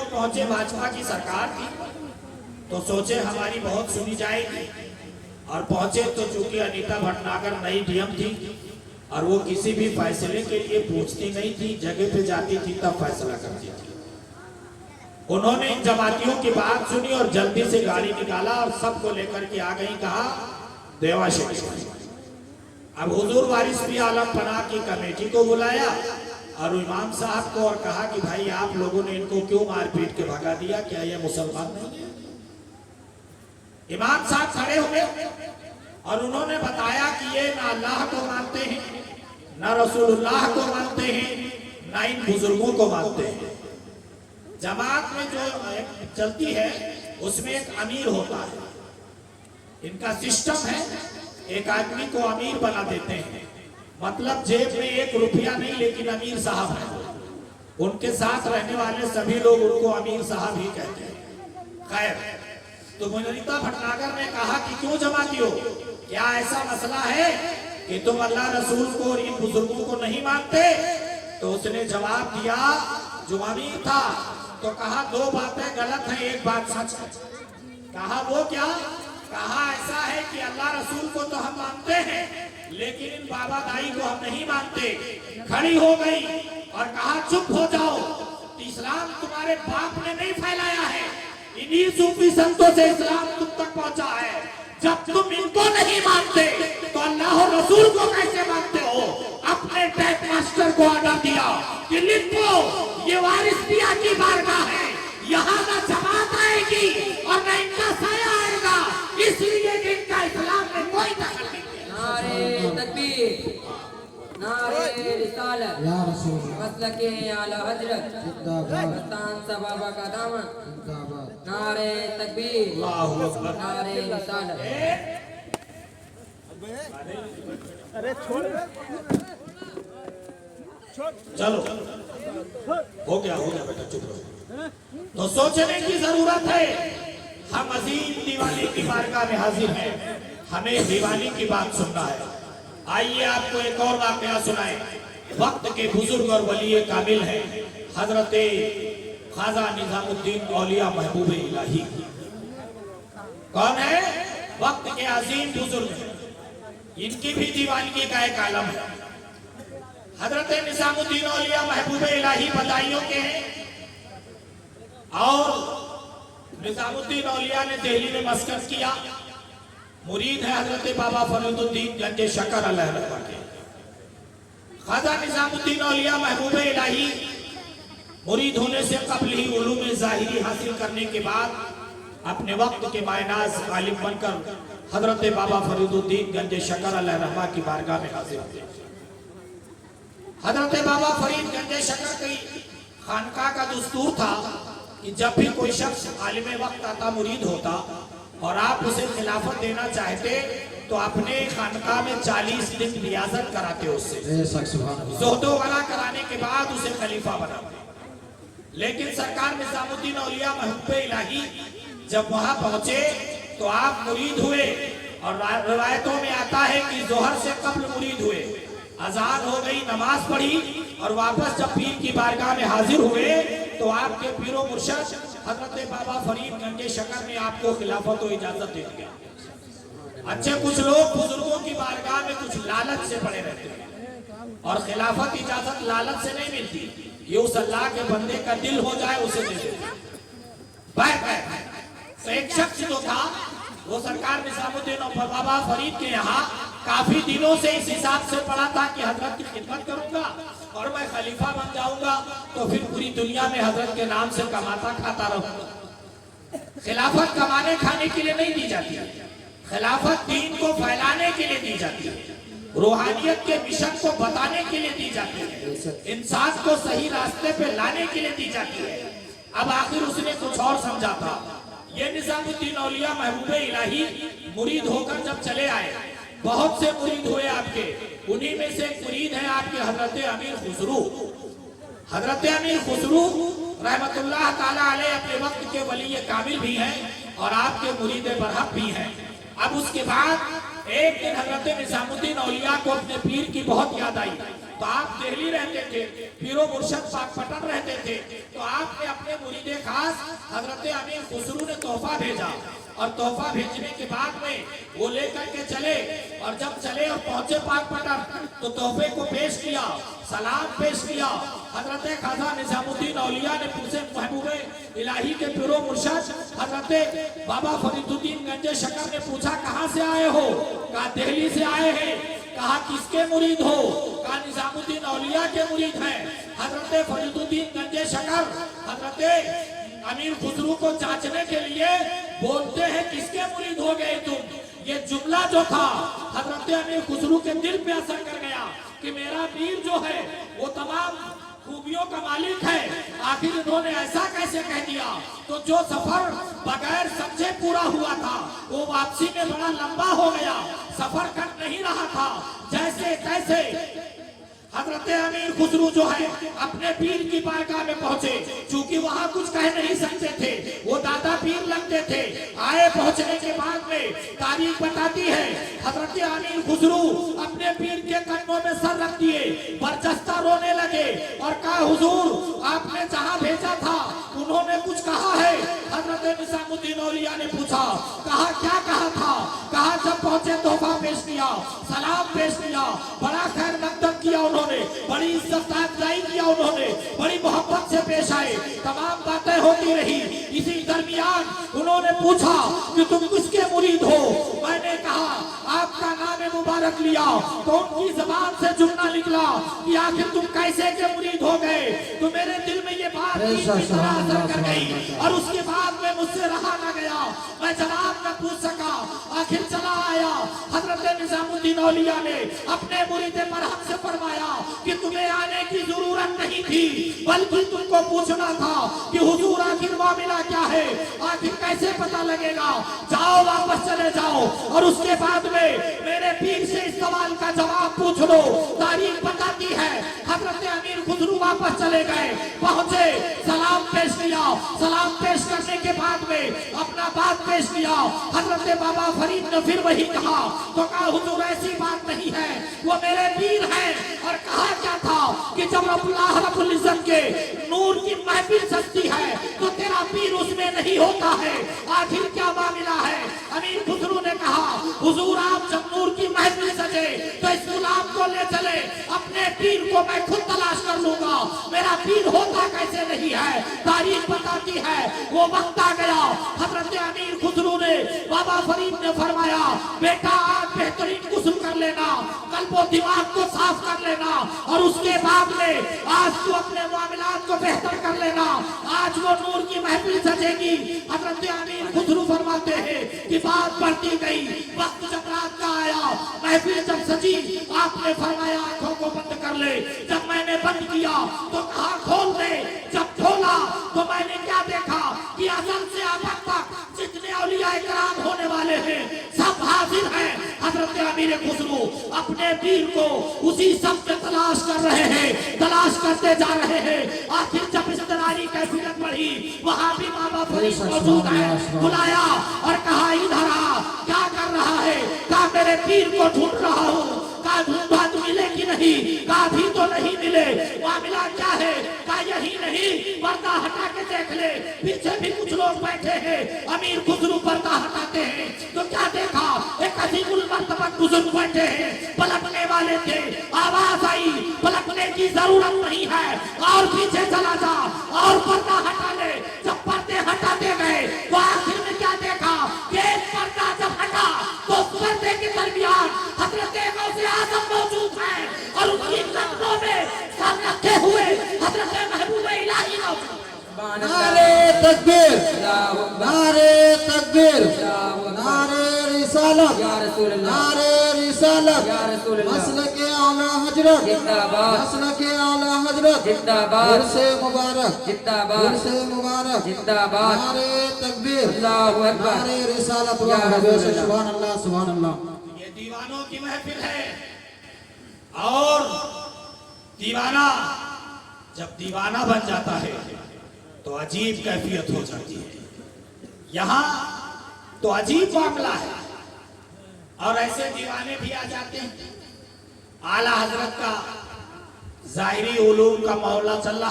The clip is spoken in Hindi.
पहुंचे, भाजपा की सरकार थी, तो सोचे हमारी बहुत सुनी जाएगी, और पहुंचे तो चूंकि अनीता भटनागर नई डीएम थी और वो किसी भी फैसले के लिए पूछती नहीं थी, जगह पे जाती थी तब फैसला करती थी। उन्होंने इन जमातियों की बात सुनी और जल्दी से गाड़ी निकाला और सबको लेकर के आ गई, कहा देवा शेख। अब हुजूर वारिस भी आलम पनाह की कमेटी को बुलाया और इमाम साहब को, और कहा कि भाई आप लोगों ने इनको क्यों मारपीट के भगा दिया, क्या ये मुसलमान नहीं है? इमाम साहब खड़े हुए और उन्होंने बताया कि ये ना अल्लाह को मानते हैं, ना रसूलुल्लाह को मानते हैं, ना इन बुजुर्गों को मानते हैं। जमात में जो चलती है उसमें एक अमीर होता है, इनका सिस्टम है, एक आदमी को अमीर बना देते हैं, मतलब जेब में 1 रुपया नहीं, लेकिन अमीर साहब है। उनके साथ रहने वाले सभी लोग उनको अमीर साहब ही कहते हैं। खैर, तो अनीता भटनागर ने कहा कि क्यों जमाती हो, क्या ऐसा मसला है कि तुम अल्लाह रसूल को और इन बुजुर्गों को नहीं मानते? तो उसने जवाब दिया, जो अमीर था, तो कहा 2 बातें गलत हैं, 1 बात सच है। कहा वो क्या? कहा ऐसा है कि अल्लाह रसूल को तो हम मानते हैं, लेकिन इन बाबा दाई को हम नहीं मानते। खड़ी हो गई और कहा चुप हो जाओ, इस्लाम तुम्हारे बाप ने नहीं फैलाया है, इन्हीं सूफी संतों से इस्लाम तुम तक पहुंचा है। जब तुम इनको नहीं मानते तो अल्लाह और रसूल को कैसे मानते हो? अपने टैप मास्टर को ऑर्डर दिया कि लिखो ये वारिस पिया की बारगाह है, यहाँ ना जमात आएगी और न इनका साया आएगा, इसलिए कि इनका इस्लाम में कोई दखल नहीं। नारे तकबीर, नारे रिसालत, या रसूल मसलके आला हजरत, जिंदाबाद मस्तान सा बाबा का दामन, जिंदाबाद। नारे तकबीर, अल्लाहु अकबर। नारे रिसालत। अरे छोड़ चलो हो गया बेटा, चुप रहो। तो सोचने की जरूरत है। हम अजीम दिवाली की बारगाह में हाजिर हैं, हमें दिवाली की बात सुनना है। आइए आपको एक और वाकया सुनाए। वक्त के बुजुर्ग और वली कामिल हैं हजरत ख्वाजा निजामुद्दीन औलिया महबूब इलाही। कौन है? वक्त के अजीम बुजुर्ग, इनकी भी दिवाली का एक आलम है। हजरत निजामुद्दीन औलिया महबूब इलाही बदायूं के हैं, और निजामुद्दीन औलिया ने दिल्ली में मस्कन किया। मुरीद है हजरत बाबा फरीदुद्दीन गंजे शकर अलैहि रहमत के। ख्वाजा निजामुद्दीन औलिया महबूब इलाही मुरीद होने से कबल ही उलूम ज़ाहिरी हासिल करने के बाद अपने वक्त के मायनाज आलिम बनकर हजरत बाबा फरीदुद्दीन गंजे शकर अलैहि रहमत की बारगाह में हाजिर हुए। हजरत बाबा फरीद गंजे शकर की खानका का दस्तूर था कि जब भी कोई शख्स आलिम वक्त आता, मुरीद होता, और आप उसे खिलाफत देना चाहते तो अपने खानका में 40 दिन रियाजत कराते उससे, ज़ोहदो वरा कराने के बाद उसे खलीफा बनाते। लेकिन सरकार निजामुद्दीन औलिया महबूब इलाही जब वहां पहुंचे तो आप मुरीद हुए, और रिवायतों में आता है कि जोहर से कब्ल मुरीद हुए, अजान हो गई, नमाज पढ़ी, और वापस जब पीर की बारगाह में हाजिर हुए तो आपके पीरो मुर्शद हजरत बाबा फरीद गंजे शकर ने आपको खिलाफत और इजाजत दे दिया। अच्छे कुछ लोग बुजुर्गों की बारगाह में कुछ लालच से पड़े रहते हैं, और खिलाफत इजाजत लालच से नहीं मिलती, ये उस अल्लाह के बंदे का दिल हो जाए उसे दे देते। तो एक शख्स जो था वो सरकार निजामुद्दीन और बाबा फरीद के यहाँ काफी दिनों से इस हिसाब से पड़ा था कि हजरत की खिदमत करूंगा और मैं खलीफा बन जाऊंगा तो फिर पूरी दुनिया में हजरत के नाम से कमाता खाता रहूंगा। खिलाफत कमाने खाने के लिए नहीं दी जाती है, खिलाफत दीन को फैलाने के लिए दी जाती है, रूहानियत के मिशन को बताने के लिए दी जाती है, इंसान को सही रास्ते पे लाने के लिए दी जाती है। अब आखिर उसने कुछ और समझा था। ये निजामुद्दीन औलिया महबूब इलाही मुरीद होकर जब चले आए, बहुत से मुरीद हुए आपके, उन्हीं में से एक मुरीद है आपके हजरत अमीर खुसरू। हजरत अमीर खुसरू रहमतुल्लाह ताला अलैह अपने वक्त के वली कामिल भी हैं और आपके मुरीद बरहक भी हैं। अब उसके बाद एक दिन हजरत निजामुद्दीन औलिया को अपने पीर की बहुत याद आई। तो आप दिल्ली रहते थे, पीरो मुर्शद पाकपटन रहते थे, तो आपने अपने मुरीदे खास हजरत अमीर खुसरू ने तोहफा भेजा, और तोहफा भेजने के बाद में वो लेकर के चले, और जब चले और पहुंचे पाकपटन तो तोहफे को पेश किया, सलाम पेश किया। हजरत खाजा निजामुद्दीन औलिया ने पूछे महबूबे इलाही के पीरो मुर्शद हजरत बाबा फरीदुद्दीन गंजे शकर ने पूछा कहाँ से आए हो? कहा दिल्ली से आए हैं। कहा किसके मुरीद हो? कहा निजामुद्दीन औलिया के मुरीद हैं। हजरत फरीदुद्दीन गंजे शकर हजरत अमीर खुसरू को जांचने के लिए बोलते हैं किसके मुरीद हो गए तुम? ये जुमला जो था हजरत अमीर खुसरू के दिल पे असर कर गया कि मेरा पीर जो है वो तमाम खूबियों का मालिक है, आखिर इन्होंने ऐसा कैसे कह दिया? तो जो सफर बगैर समझे पूरा हुआ था वो वापसी में बड़ा लंबा हो गया, सफर कट नहीं रहा था। जैसे तैसे हजरत अमीर खुसरू जो है अपने पीर की बारगाह में पहुंचे, चूंकि वहां कुछ कह नहीं सकते थे, वो दादा पीर लगते थे। आए, पहुंचने के बाद में तारीख बताती है हजरत अमीर खुसरू अपने पीर के कदमों में सर रख दिए, बरजस्ता रोने लगे और कहा हुजूर आपने जहां भेजा था उन्होंने कुछ कहा है? हजरत निजामुद्दीन औलिया ने पूछा, कहा क्या कहा था? कहा जब पहुंचे तोहफा पेश किया, सलाम पेश किया, बड़ा खैर मकदम किया उन्होंने, बड़ी इज्जत अफजाई किया उन्होंने, बड़ी मोहब्बत से पेश आए, तमाम बातें होती रही। इसी दरमियान उन्होंने पूछा कि तुम किसके मुरीद हो? मैंने कहा आपका नाम मुबारक लिया, तो उनकी जबान से जुमला निकला कि आखिर तुम कैसे के मुरीद हो गए? तो मेरे दिल में ये बात असर कर गई और उसके बाद में मुझसे रहा न गया, मैं जवाब न पूछ सका। आखिर चला आया हजरत निजामुद्दीन औलिया ने अपने मुरीदे पर हमसे फरमाया कि तुम्हें आने की जरूरत नहीं थी, बल्कि तुमको पूछना था कि हुजूर आखिर मामला क्या है, आखिर कैसे पता लगेगा? जाओ वापस चले जाओ और उसके बाद में मेरे पीर से इस सवाल का जवाब पूछ लो। तारीख बताती है हजरत अमीर खुसरू वापस चले गए, पहुंचे, सलाम पेश किया, सलाम पेश करने के बाद में अपना बात पेश किया। हजरत बाबा फरीद ने फिर वही कहा, तो कहा हुजूर ऐसी बात नहीं है, वो मेरे पीर हैं। और कहा क्या था कि जब अल्लाह रब्बुल इज्जत के नूर की महफिल सजती है तो तेरा पीर उसमें नहीं होता है, आखिर क्या मामला है? अमीर खुसरू ने कहा हुजूर आप जब नूर की महफिल सजे तो इस गुलाम को ले चले, अपने पीर को मैं खुद तलाश कर लूंगा, मेरा पीर होता कैसे नहीं है? तारीख बताती है वो वक्त आ गया, हजरत अमीर खुसरू ने बाबा फरीद ने फरमाया बेटा आज बेहतरीन गुस्ल कर लेना, कल्बो दिमाग को साफ कर लेना और उसके बाद में आज तू अपने मामलात को बेहतर कर लेना, आज वो नूर की महफिल सजेगी। हजरत अमीर खुसरू फरमाते हैं कि बात बढ़ती गई, वक्त जब रात का आया, महफिल जब सजी, आपने फरमाया आंखों को बंद कर ले। जब मैंने बंद किया तो कहा खोल दे, जब खोला तो मैंने क्या देखा कि अज़ल से आफत तक जितने औलिया इकराम होने वाले हैं सब हाजिर हैं। हजरत अमीर खुसरू अपने पीर को उसी सब में तलाश कर रहे हैं, तलाश करते जा रहे हैं। आखिर जब इस तरारी कैफियत बढ़ी, वहाँ भी बाबा फरीद मौजूद है, बुलाया और कहा इधर आ, क्या कर रहा है? कहा मेरे पीर को ढूंढ रहा हूँ। कहा ढूंढा तो मिले कि नहीं? कहा भी तो नहीं मिले। मामला क्या है? कहा यही नहीं, पर्दा हटा के देख ले, पीछे भी कुछ लोग बैठे हैं। अमीर खुसरू पर्दा हटाते हैं तो क्या देखा? एक अजीमुल मर्तबा बुजुर्ग बैठे हैं, पलटने वाले थे, आवाज आई पलटने की जरूरत नहीं है और पीछे चला जा और पर्दा हटा ले। जब पर्दे हटाते गए तो आखिर में क्या देखा कि एक पर्दा जब हटा तो पर्दे के दरमियान हजरत गौसे आजम मौजूद है और उनकी कदमों में सर रखे हुए हजरत महबूब इलाही मौजूद। नारे तकबीर, नारे तकबीर, नारे रिसालत, नारे रिसालत, मसलके आला हजरत जिंदाबाद, मसलके आला हजरत जिंदाबाद, उर्से मुबारक जिंदाबाद, उर्से मुबारक जिंदाबाद, नारे तकबीर, अल्लाहु अकबर, नारे रिसालत, सुभान अल्लाह, सुभान अल्लाह। ये दीवानों की महफिल है और दीवाना जब दीवाना बन जाता है तो अजीब कैफियत हो जाती है। यहाँ तो अजीब मामला है और ऐसे दीवाने भी आ जाते हैं। आला हजरत का जाहिरी उलूम का मामला चल रहा